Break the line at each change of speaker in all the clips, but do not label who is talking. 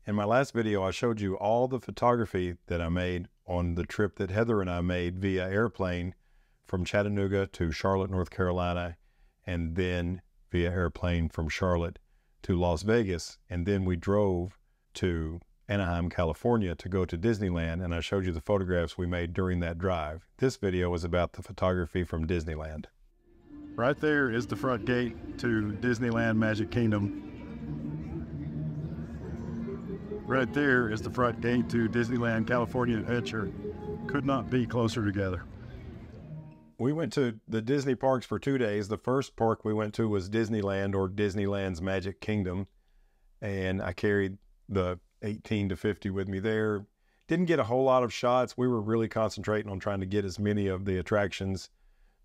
In my last video, I showed you all the photography that I made on the trip that Heather and I made via airplane from Chattanooga to Charlotte, North Carolina, and then via airplane from Charlotte to Las Vegas. And then we drove to Anaheim, California to go to Disneyland, and I showed you the photographs we made during that drive. This video is about the photography from Disneyland. Right there is the front gate to Disneyland Magic Kingdom. Right there is the front gate to Disneyland California Adventure. Could not be closer together. We went to the Disney parks for 2 days. The first park we went to was Disneyland, or Disneyland's Magic Kingdom. And I carried the 18 to 50 with me there. Didn't get a whole lot of shots. We were really concentrating on trying to get as many of the attractions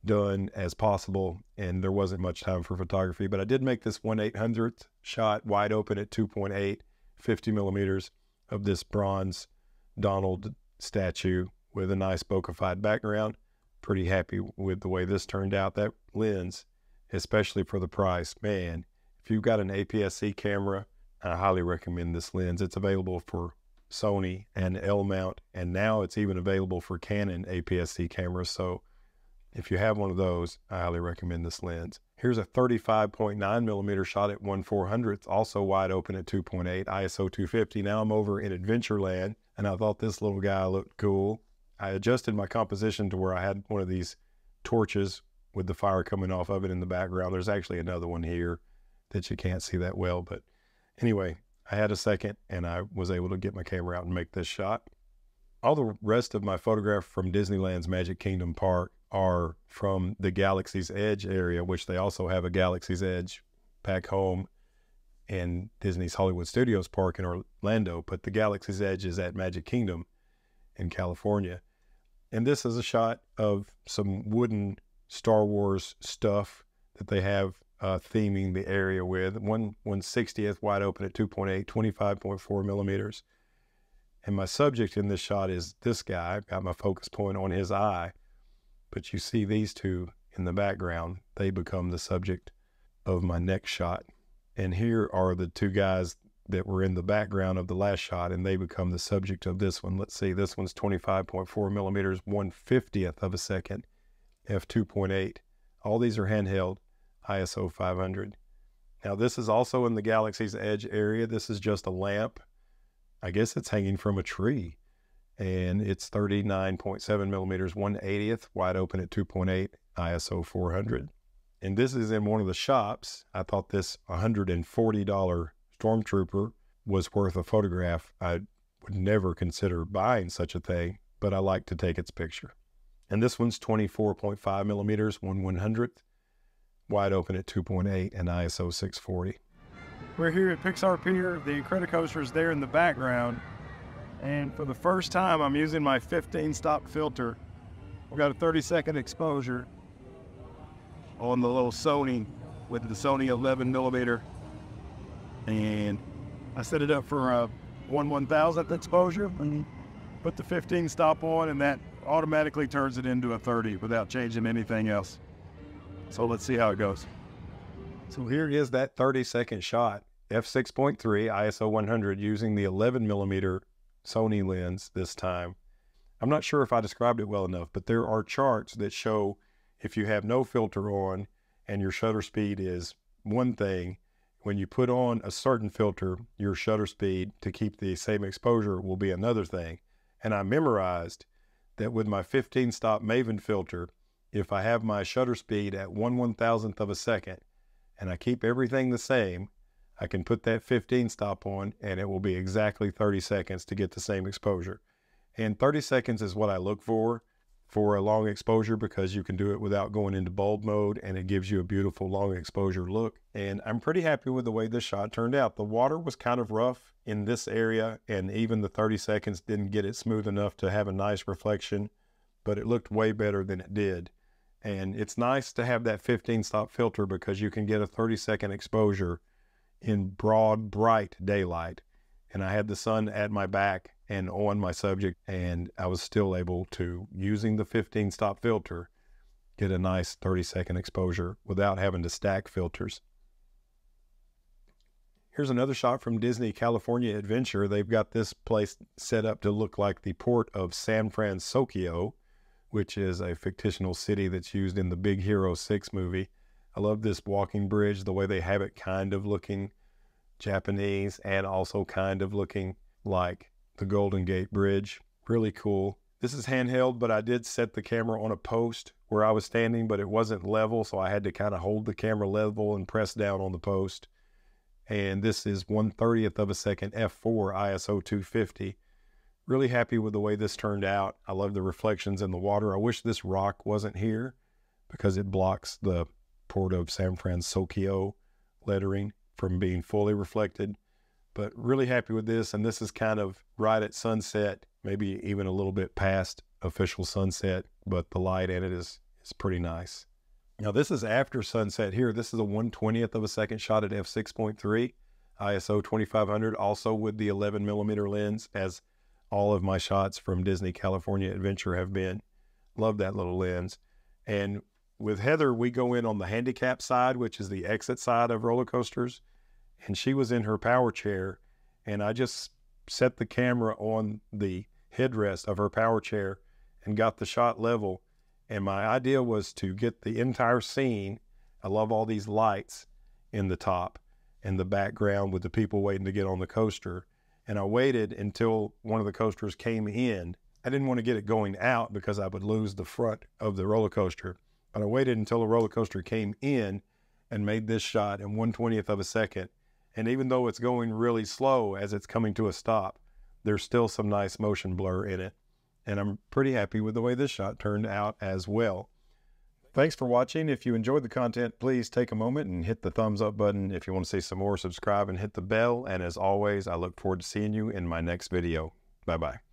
done as possible, and there wasn't much time for photography. But I did make this 1/800th shot wide open at 2.8, 50 millimeters of this bronze Donald statue with a nice bokeh-fied background. Pretty happy with the way this turned out. That lens, especially for the price, man, if you've got an APS-C camera, I highly recommend this lens. It's available for Sony and L-mount, and now it's even available for Canon APS-C cameras. So if you have one of those, I highly recommend this lens. Here's a 35.9 millimeter shot at 1/400th, also wide open at 2.8, ISO 250. Now I'm over in Adventureland, and I thought this little guy looked cool. I adjusted my composition to where I had one of these torches with the fire coming off of it in the background. There's actually another one here that you can't see that well, but anyway, I had a second, and I was able to get my camera out and make this shot. All the rest of my photographs from Disneyland's Magic Kingdom Park are from the Galaxy's Edge area, which they also have a Galaxy's Edge back home in Disney's Hollywood Studios Park in Orlando, but the Galaxy's Edge is at Magic Kingdom in California. And this is a shot of some wooden Star Wars stuff that they have theming the area with. 1/60th wide open at 2.8, 25.4 millimeters. And my subject in this shot is this guy. I've got my focus point on his eye. But you see these two in the background. They become the subject of my next shot. And here are the two guys that were in the background of the last shot, and they become the subject of this one. Let's see, this one's 25.4 millimeters, 1/50th of a second, f2.8. All these are handheld, ISO 500. Now this is also in the Galaxy's Edge area. This is just a lamp. I guess it's hanging from a tree. And it's 39.7 millimeters, 1/80th, wide open at 2.8, ISO 400. And this is in one of the shops. I thought this $140 Stormtrooper was worth a photograph. I would never consider buying such a thing, but I like to take its picture. And this one's 24.5 millimeters, 1/100th, wide open at 2.8 and ISO 640. We're here at Pixar Pier. The Incredicoaster is there in the background. And for the first time, I'm using my 15-stop filter. We've got a 30-second exposure on the little Sony with the Sony 11mm. And I set it up for a 1/1000th exposure. Put the 15-stop on, and that automatically turns it into a 30 without changing anything else. So let's see how it goes. So here is that 30-second shot, f6.3, ISO 100, using the 11mm Sony lens this time. I'm not sure if I described it well enough, but there are charts that show if you have no filter on and your shutter speed is one thing, when you put on a certain filter, your shutter speed to keep the same exposure will be another thing. And I memorized that with my 15-stop Maven filter, if I have my shutter speed at 1/1000th of a second and I keep everything the same, I can put that 15-stop on and it will be exactly 30 seconds to get the same exposure. And 30 seconds is what I look for a long exposure, because you can do it without going into bulb mode, and it gives you a beautiful long exposure look. And I'm pretty happy with the way this shot turned out. The water was kind of rough in this area, and even the 30 seconds didn't get it smooth enough to have a nice reflection, but it looked way better than it did. And it's nice to have that 15-stop filter because you can get a 30-second exposure in broad, bright daylight. And I had the sun at my back and on my subject, and I was still able to, using the 15-stop filter, get a nice 30-second exposure without having to stack filters. Here's another shot from Disney California Adventure. They've got this place set up to look like the port of San Francisco, which is a fictional city that's used in the Big Hero 6 movie. I love this walking bridge, the way they have it kind of looking Japanese and also kind of looking like the Golden Gate Bridge. Really cool. This is handheld, but I did set the camera on a post where I was standing, but it wasn't level, so I had to kind of hold the camera level and press down on the post. And this is 1/30th of a second f4 ISO 250. Really happy with the way this turned out. I love the reflections in the water. I wish this rock wasn't here because it blocks the Port of San Francisco lettering from being fully reflected. But really happy with this, and this is kind of right at sunset, maybe even a little bit past official sunset, but the light in it is pretty nice. Now this is after sunset here. This is a 1/20th of a second shot at f6.3, ISO 2500, also with the 11mm lens, as all of my shots from Disney California Adventure have been. Love that little lens. And with Heather, we go in on the handicap side, which is the exit side of roller coasters. And she was in her power chair, and I just set the camera on the headrest of her power chair and got the shot level. And my idea was to get the entire scene. I love all these lights in the top and the background with the people waiting to get on the coaster. And I waited until one of the coasters came in. I didn't want to get it going out because I would lose the front of the roller coaster. But I waited until the roller coaster came in and made this shot in 1/20th of a second. And even though it's going really slow as it's coming to a stop, there's still some nice motion blur in it. And I'm pretty happy with the way this shot turned out as well. Thanks for watching. If you enjoyed the content, please take a moment and hit the thumbs up button. If you want to see some more, subscribe and hit the bell. And as always, I look forward to seeing you in my next video. Bye-bye.